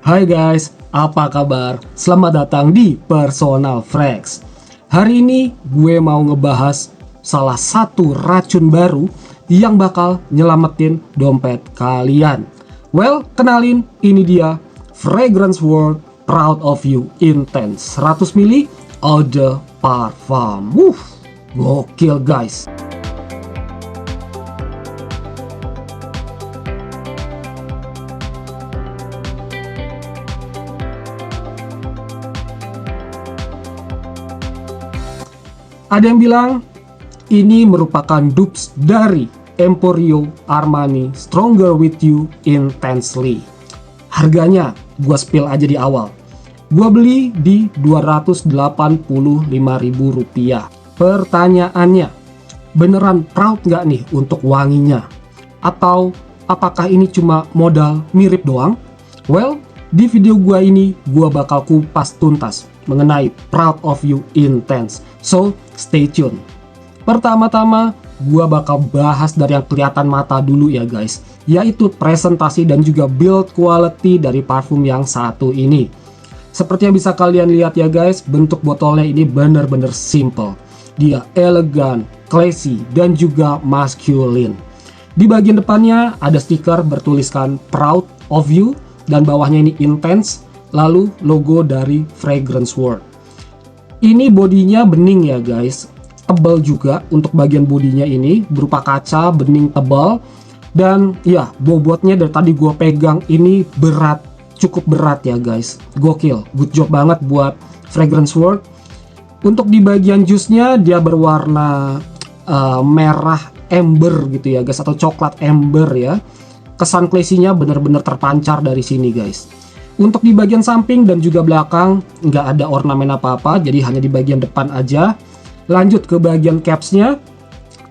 Hai guys, apa kabar? Selamat datang di Personal Frags. Hari ini gue mau ngebahas salah satu racun baru yang bakal nyelamatin dompet kalian. Well, kenalin, ini dia Fragrance World Proud of You Intense 100 ml Eau de Parfum. Gokil guys. Ada yang bilang ini merupakan dupes dari Emporio Armani Stronger With You Intensely. Harganya gua spill aja di awal. Gua beli di Rp285.000. Pertanyaannya, beneran proud nggak nih untuk wanginya? Atau apakah ini cuma modal mirip doang? Well, di video gua ini gua bakal kupas tuntas mengenai Proud of You Intense. So, stay tune. Pertama-tama, gua bakal bahas dari yang kelihatan mata dulu ya guys, yaitu presentasi dan juga build quality dari parfum yang satu ini. Seperti yang bisa kalian lihat ya guys, bentuk botolnya ini bener-bener simple. Dia elegan, classy, dan juga masculine. Di bagian depannya ada stiker bertuliskan Proud of You, dan bawahnya ini Intense, lalu logo dari Fragrance World. Ini bodinya bening ya guys, tebal juga untuk bagian bodinya ini, berupa kaca bening tebal. Dan ya, bobotnya dari tadi gue pegang ini berat, cukup berat ya guys. Gokil, good job banget buat Fragrance World. Untuk di bagian jusnya dia berwarna merah amber gitu ya guys, atau coklat amber ya. Kesan classy-nya bener-bener terpancar dari sini guys. Untuk di bagian samping dan juga belakang nggak ada ornamen apa-apa, jadi hanya di bagian depan aja. Lanjut ke bagian capsnya,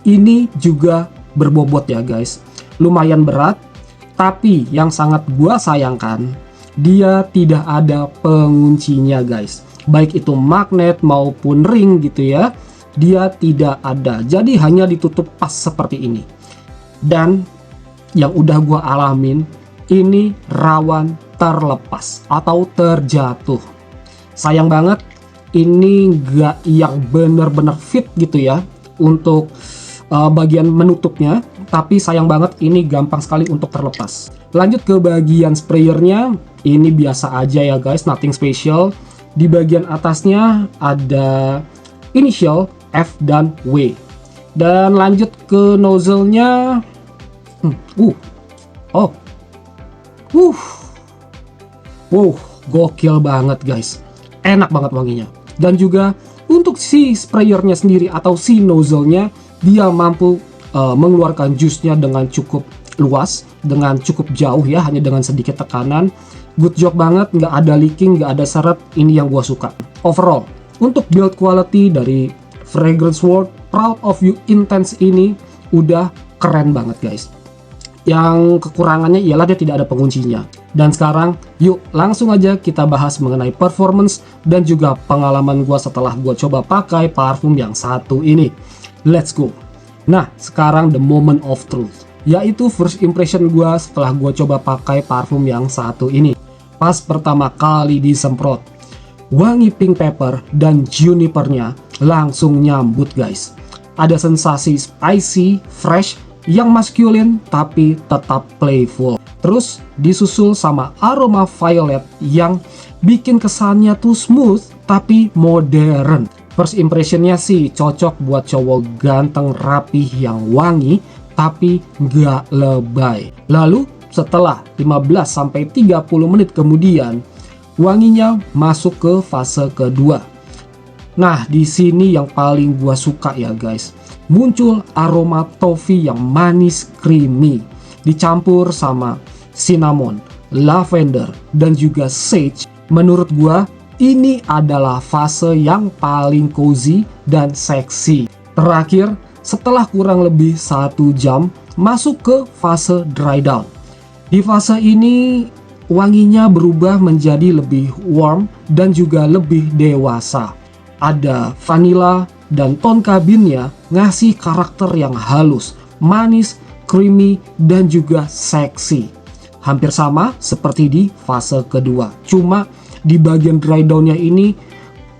ini juga berbobot ya guys, lumayan berat. Tapi yang sangat gua sayangkan, dia tidak ada penguncinya guys, baik itu magnet maupun ring gitu ya, dia tidak ada, jadi hanya ditutup pas seperti ini. Dan yang udah gua alamin, ini rawan terlepas atau terjatuh. Sayang banget, ini nggak yang bener-bener fit gitu ya untuk bagian menutupnya, tapi sayang banget ini gampang sekali untuk terlepas. Lanjut ke bagian sprayernya, ini biasa aja ya guys, nothing special. Di bagian atasnya ada inisial F dan W. Dan lanjut ke nozzle-nya, wow, gokil banget guys, enak banget wanginya. Dan juga untuk si sprayernya sendiri atau si nozzle-nya, dia mampu mengeluarkan jusnya dengan cukup luas, dengan cukup jauh ya, hanya dengan sedikit tekanan. Good job banget, nggak ada leaking, nggak ada seret, ini yang gua suka. Overall, untuk build quality dari Fragrance World Proud of You Intense ini udah keren banget guys. Yang kekurangannya ialah dia tidak ada penguncinya. Dan sekarang yuk langsung aja kita bahas mengenai performance dan juga pengalaman gua setelah gua coba pakai parfum yang satu ini. Let's go. Nah, sekarang the moment of truth, yaitu first impression gua setelah gua coba pakai parfum yang satu ini. Pas pertama kali disemprot, wangi pink pepper dan junipernya langsung nyambut guys. Ada sensasi spicy, fresh, yang masculine tapi tetap playful. Terus disusul sama aroma violet yang bikin kesannya tuh smooth tapi modern. First impressionnya sih cocok buat cowok ganteng rapih yang wangi tapi nggak lebay. Lalu setelah 15-30 menit kemudian, wanginya masuk ke fase kedua. Nah, di sini yang paling gua suka ya guys, muncul aroma toffee yang manis creamy dicampur sama cinnamon, lavender, dan juga sage. Menurut gua ini adalah fase yang paling cozy dan seksi. Terakhir, setelah kurang lebih 1 jam, masuk ke fase dry down. Di fase ini wanginya berubah menjadi lebih warm dan juga lebih dewasa. Ada vanilla dan tone kabinnya ngasih karakter yang halus, manis, creamy, dan juga seksi. hampir sama seperti di fase kedua. Cuma di bagian dry down-nya ini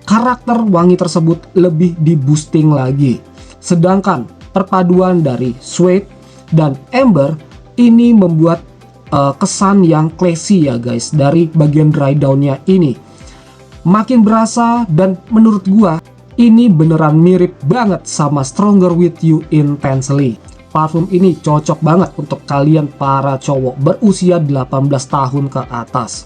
karakter wangi tersebut lebih di boosting lagi. Sedangkan perpaduan dari suede dan amber ini membuat kesan yang classy ya guys dari bagian dry down-nya ini. Makin berasa dan menurut gua ini beneran mirip banget sama Stronger With You Intensely. Parfum ini cocok banget untuk kalian para cowok berusia 18 tahun ke atas.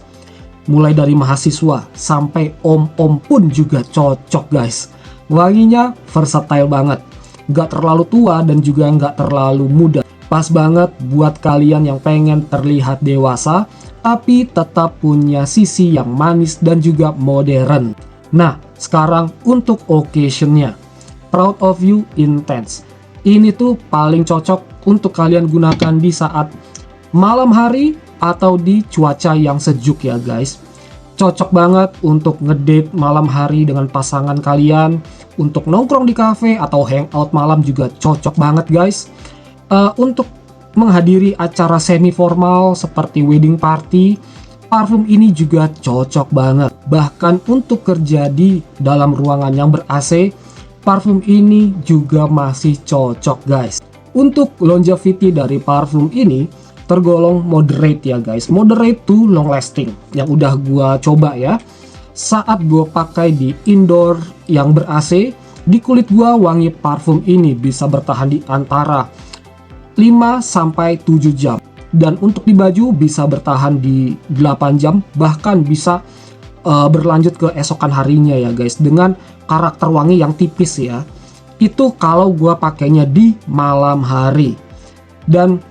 Mulai dari mahasiswa sampai om-om pun juga cocok guys. Wanginya versatile banget. Gak terlalu tua dan juga gak terlalu muda. Pas banget buat kalian yang pengen terlihat dewasa tapi tetap punya sisi yang manis dan juga modern. Nah, sekarang untuk occasionnya. Proud of You Intense. Ini tuh paling cocok untuk kalian gunakan di saat malam hari atau di cuaca yang sejuk ya guys. Cocok banget untuk ngedate malam hari dengan pasangan kalian. Untuk nongkrong di cafe atau hangout malam juga cocok banget guys. Untuk menghadiri acara semi formal seperti wedding party, parfum ini juga cocok banget. Bahkan untuk kerja di dalam ruangan yang ber-AC, parfum ini juga masih cocok guys. Untuk longevity dari parfum ini tergolong moderate ya guys. Moderate to long lasting yang udah gua coba ya. Saat gua pakai di indoor yang ber-AC, di kulit gua wangi parfum ini bisa bertahan di antara 5-7 jam. Dan untuk di baju bisa bertahan di 8 jam, bahkan bisa berlanjut ke esokan harinya ya guys, dengan karakter wangi yang tipis ya. Itu kalau gua pakainya di malam hari. Dan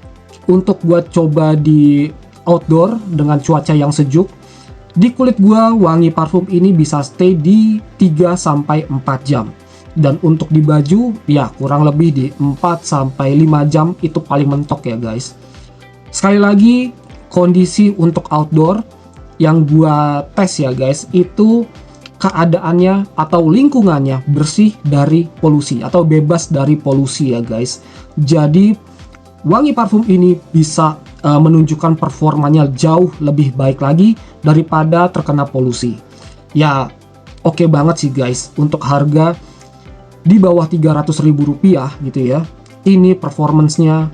untuk gua coba di outdoor dengan cuaca yang sejuk, di kulit gua wangi parfum ini bisa stay di 3-4 jam. Dan untuk di baju ya kurang lebih di 4-5 jam itu paling mentok ya guys. Sekali lagi, kondisi untuk outdoor yang gua tes ya guys, itu keadaannya atau lingkungannya bersih dari polusi atau bebas dari polusi ya guys. Jadi wangi parfum ini bisa menunjukkan performanya jauh lebih baik lagi daripada terkena polusi. Ya oke banget sih guys, untuk harga di bawah 300.000 rupiah gitu ya. Ini performance-nya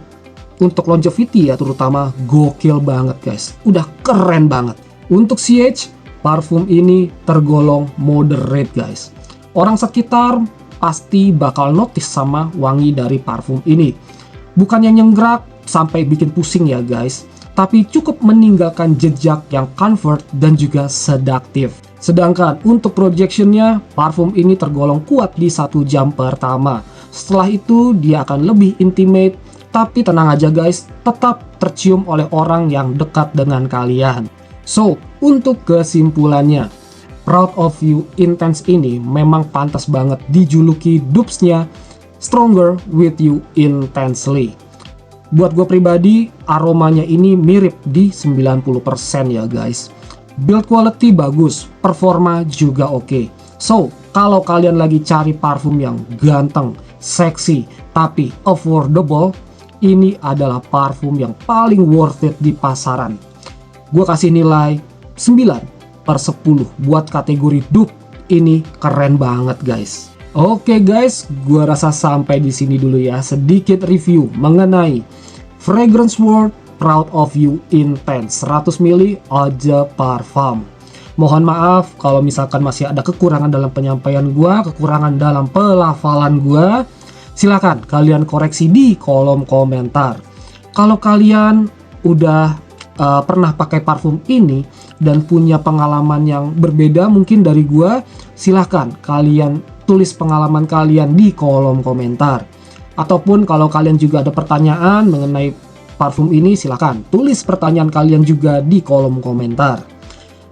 untuk longevity ya terutama gokil banget guys. Udah keren banget. Untuk CH, parfum ini tergolong moderate guys. Orang sekitar pasti bakal notice sama wangi dari parfum ini. Bukannya nyenggrak sampai bikin pusing ya guys, tapi cukup meninggalkan jejak yang comfort dan juga sedaktif. Sedangkan untuk projectionnya, parfum ini tergolong kuat di 1 jam pertama. Setelah itu dia akan lebih intimate, tapi tenang aja guys, tetap tercium oleh orang yang dekat dengan kalian. So, untuk kesimpulannya, Proud of You Intense ini memang pantas banget dijuluki dupes-nya Stronger With You Intensely. Buat gue pribadi, aromanya ini mirip di 90% ya guys. Build quality bagus, performa juga oke. So, kalau kalian lagi cari parfum yang ganteng, seksi, tapi affordable, ini adalah parfum yang paling worth it di pasaran. Gue kasih nilai 9/10 buat kategori dupe. Ini keren banget guys. Oke guys, gue rasa sampai di sini dulu ya sedikit review mengenai Fragrance World Proud of You Intense 100 ml Eau de Parfum. Mohon maaf kalau misalkan masih ada kekurangan dalam penyampaian gue, kekurangan dalam pelafalan gue. Silakan kalian koreksi di kolom komentar. Kalau kalian udah pernah pakai parfum ini dan punya pengalaman yang berbeda mungkin dari gua, silahkan kalian tulis pengalaman kalian di kolom komentar. Ataupun kalau kalian juga ada pertanyaan mengenai parfum ini, silahkan tulis pertanyaan kalian juga di kolom komentar.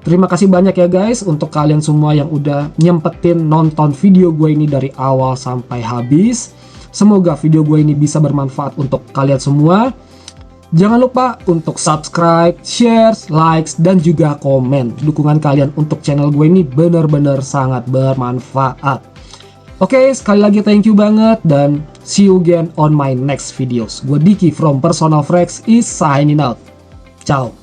Terima kasih banyak ya guys untuk kalian semua yang udah nyempetin nonton video gue ini dari awal sampai habis. Semoga video gue ini bisa bermanfaat untuk kalian semua. Jangan lupa untuk subscribe, share, likes, dan juga komen. Dukungan kalian untuk channel gue ini bener-bener sangat bermanfaat. Oke, sekali lagi thank you banget dan see you again on my next videos. Gue Diki from Personal Fragrance is signing out. Ciao.